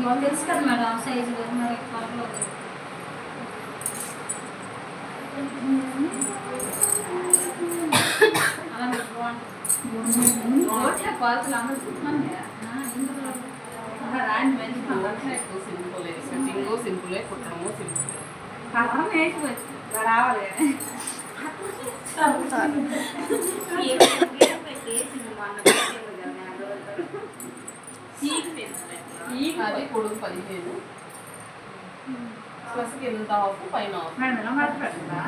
మాకు తెలుసు కదా మేడం సైజు మరి పర్లేదు. అలా మీకు బాగుంటుంది క్వాలిటీలు అందరూ చూస్తున్నాను ఇందులో రాండి మంచి సింపుల్ సెట్టింగ్ సింపులే, కుట్టడము సింపుల్. పక్కన వేసిపోయి రావాలి అది పొడుగు 15 ప్లస్ కింద ఆఫ్ పైన ఆఫ్. మేడం ఎలా మాట్లాడుతుందా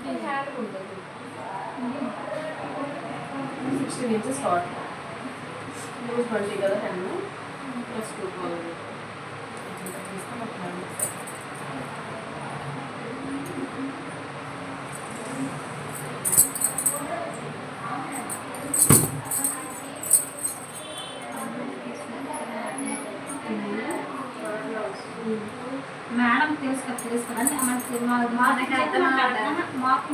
హ్యాండ్ ఉంటుంది 16 ఇంచెస్ స్టార్ట్. లూజ్ 20 కదా హ్యాండ్ ప్లస్ 2 మేడం తెలుసుకుని మాకు మాకు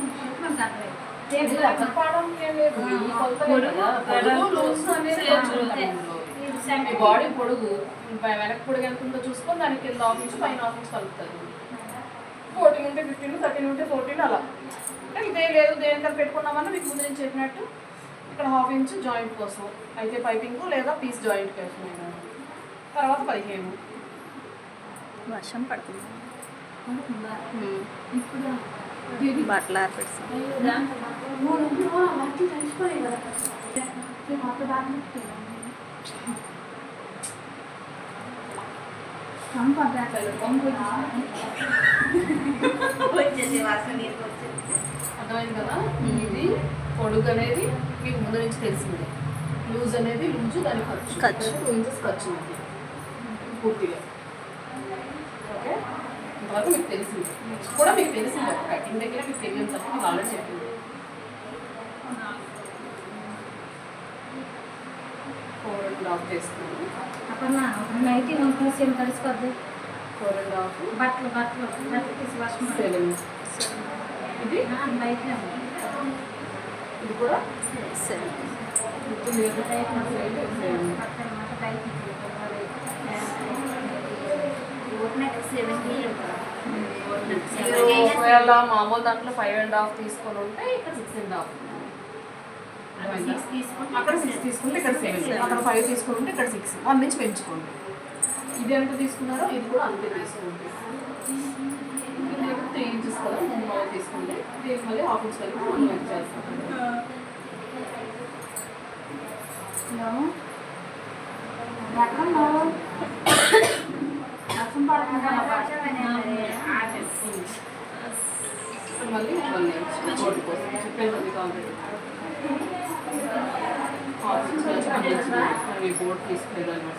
బాడీ పొడుగు వెనక్కి పొడుగు ఎంత ఉందో చూసుకొని దానికి కింద ఆఫ్ నుంచి పైన ఆఫ్ నుంచి కలుపుతుంది. 14 ఉంటే 15, 13 ఉంటే 14 అలా. ఇదే లేదు దేనికన్నా పెట్టుకున్నామన్నా మీకు ముందు నేను చెప్పినట్టు ఇక్కడ ½ ఇంచ్ జాయింట్ కోసం అయితే పైపింగ్ లేదా పీస్ జాయింట్ కోసం. తర్వాత 15 వర్షం పడుతుంది ఇప్పుడు బట్టలు ఆరపెడతాం. అర్థమైంది కదా. ఇది పొడుగు అనేది మీకు ముందు నుంచి తెలిసిందే, లూజ్ అనేది లూజు దాని ఖర్చు 2 ఇంచెస్ ఖర్చు ఉంది పూర్తిగా. ఓకే ఇంతవరకు మీకు తెలిసింది, నెక్స్ట్ కూడా మీకు తెలిసింది. కటింగ్ దగ్గర మీకు తెలియదు తప్ప మీకు ఆల్రెడీ చెప్పింది. ఆఫ్ చేస్తున్నాను అప్పుడు నైట్ సేమ్ కలిసిపోద్ది 4.5 బట్టలు బట్టలు బట్టలు తీసి వర్షం 7. ఇది బయట ఇది కూడా 7. ఒకవేళ మామూలు దాంట్లో 5.5 తీసుకొని ఉంటే ఇక్కడ 6.5. అక్కడ 6 తీసుకుంటే ఇక్కడ 7, అక్కడ 5 తీసుకుని ఉంటే ఇక్కడ 6. 1 నుంచి పెంచుకోండి. ఇది ఎంత తీసుకున్నారో ఇది కూడా అంతే తీసుకోండి. ఇది 3 ఇంచెస్ కదా, 3 తీసుకోండి. దీనికి మళ్ళీ ½ ఇంచ్ కలిపి 1 ఇంచ్ చేస్తాం. మళ్ళీ 1 ఇంచ్ బోర్డు కోసం చెప్పాను మీకు ఆల్రెడీ. అవి బోర్డు తీసుకెళ్ళాలి.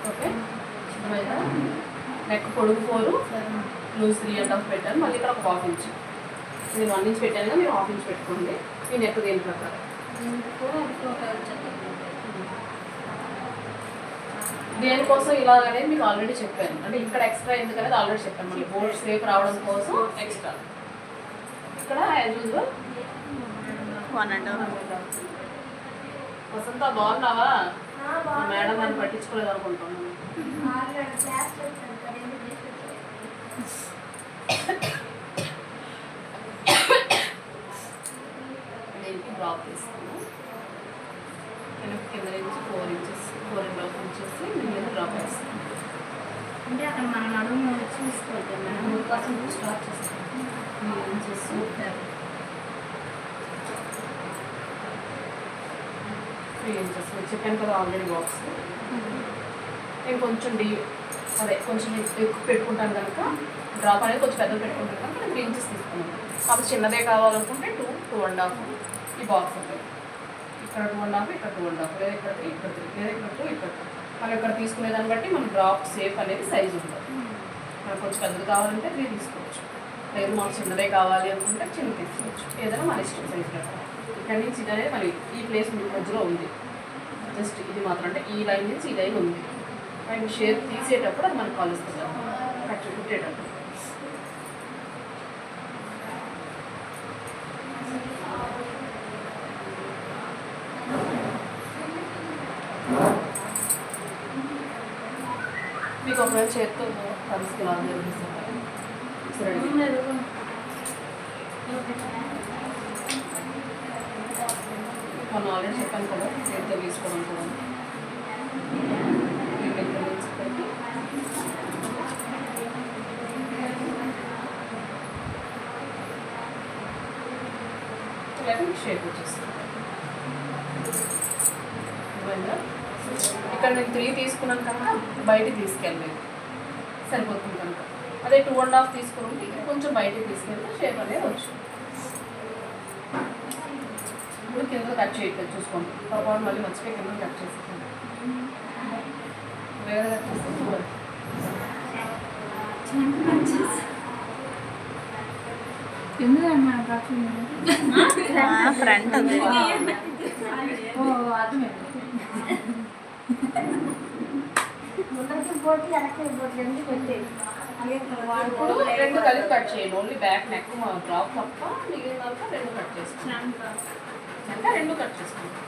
ఓకే నెక్ పొడుగు 4, లూజ్ 3.5 పెట్టాను. మళ్ళీ ఇక్కడ ఒక ½ ఇంచ్. నేను 1 ఇంచ్ పెట్టాను కదా, మీరు ½ ఇంచ్ పెట్టుకోండి. మీ నెక్ దేని ప్రకారం దేనికోసం ఇలాగ అనేది మీకు ఆల్రెడీ చెప్పాను. అంటే ఇక్కడ ఎక్స్ట్రా ఎందుకనేది ఆల్రెడీ చెప్పాను. మళ్ళీ బోర్డ్ సేఫ్ రావడం కోసం ఎక్స్ట్రా. ఇక్కడ యాజ్ యూజువల్ 1.5. వసంత బాగున్నావా? మేడం నన్ను పట్టించుకోలేదు అనుకుంటున్నాను. దీనికి డ్రాప్ తీసుకున్నాను. కింద నుంచి 4 ఇంచెస్ 4.5 ఇంచెస్ నేను డ్రాప్ వేస్తాను. అంటే అక్కడ మన నడుము చూసుకోవద్దు మనం 3% స్టార్ట్ చేస్తాం. 3 ఇంచెస్ 3 ఇంచెస్ చెప్పాను కదా ఆల్రెడీ బాక్స్. నేను కొంచెం కొంచెం ఎక్కువ పెట్టుకుంటాను కనుక డ్రాప్ అనేది కొంచెం పెద్దగా పెట్టుకుంటాను కనుక నేను 3 ఇంచెస్ తీసుకున్నాను. కాబట్టి చిన్నదే కావాలనుకుంటే 2, 2.5 ఈ బాక్స్ ఉంటుంది. ఇక్కడ 2.5, ఇక్కడ 2.5, లేదా ఇక్కడ 3, ఇక్కడ 3, లేదా ఇక్కడ 2, ఇక్కడ 2. మనం ఇక్కడ తీసుకునే దాన్ని బట్టి మన డ్రాప్ సేఫ్ అనేది సైజు ఉంటుంది. మనకు కొంచెం పెద్దది కావాలంటే 3 తీసుకోవచ్చు. లేదు మాకు చిన్నదే కావాలి అనుకుంటే చిన్న తీసుకోవచ్చు. ఏదైనా మన ఇష్టం సైజ్ ప్రకారం. ఇక్కడ నుంచి ఇది అనేది మరి ఈ ప్లేస్ మధ్యలో ఉంది. జస్ట్ ఇది మాత్రం అంటే ఈ లైన్ నుంచి ఈ లైన్ ఉంది. అండ్ షేప్ తీసేటప్పుడు అది మనకు కలుస్తుంది కట్ కుట్టేటప్పుడు. మీకు ఒకవేళ చేతితో కలిసి లాగా జరిగిస్తారు. సరే మనం ఆల్రెడీ చెప్పాను కదా చేతితో తీసుకోవడం కూడా. షేప్ వచ్చేస్తుంది. ఇక్కడ నేను 3 తీసుకున్నాను కనుక బయటికి తీసుకెళ్ళలేదు సరిపోతుంది కనుక. అదే 2.5 తీసుకుని ఇక్కడ కొంచెం బయటికి తీసుకెళ్తే షేప్ అనేది వచ్చు. ఇప్పుడు కింద కట్ చేయట్లేదు చూసుకోండి. పొరపాటు మళ్ళీ మర్చిపోయి కింద కట్ చేసేయండి. వేరే కట్ చేస్తే చూడండి. ఫ్రంట్ ఉంది. ఇప్పుడు 2 కలిపి కట్ చేయండి. ఓన్లీ బ్యాక్ నెక్ డ్రాప్ తప్ప మిగిలినంతా 2 కట్ చేసుకోండి. అంటే 2 కట్ చేసుకోండి.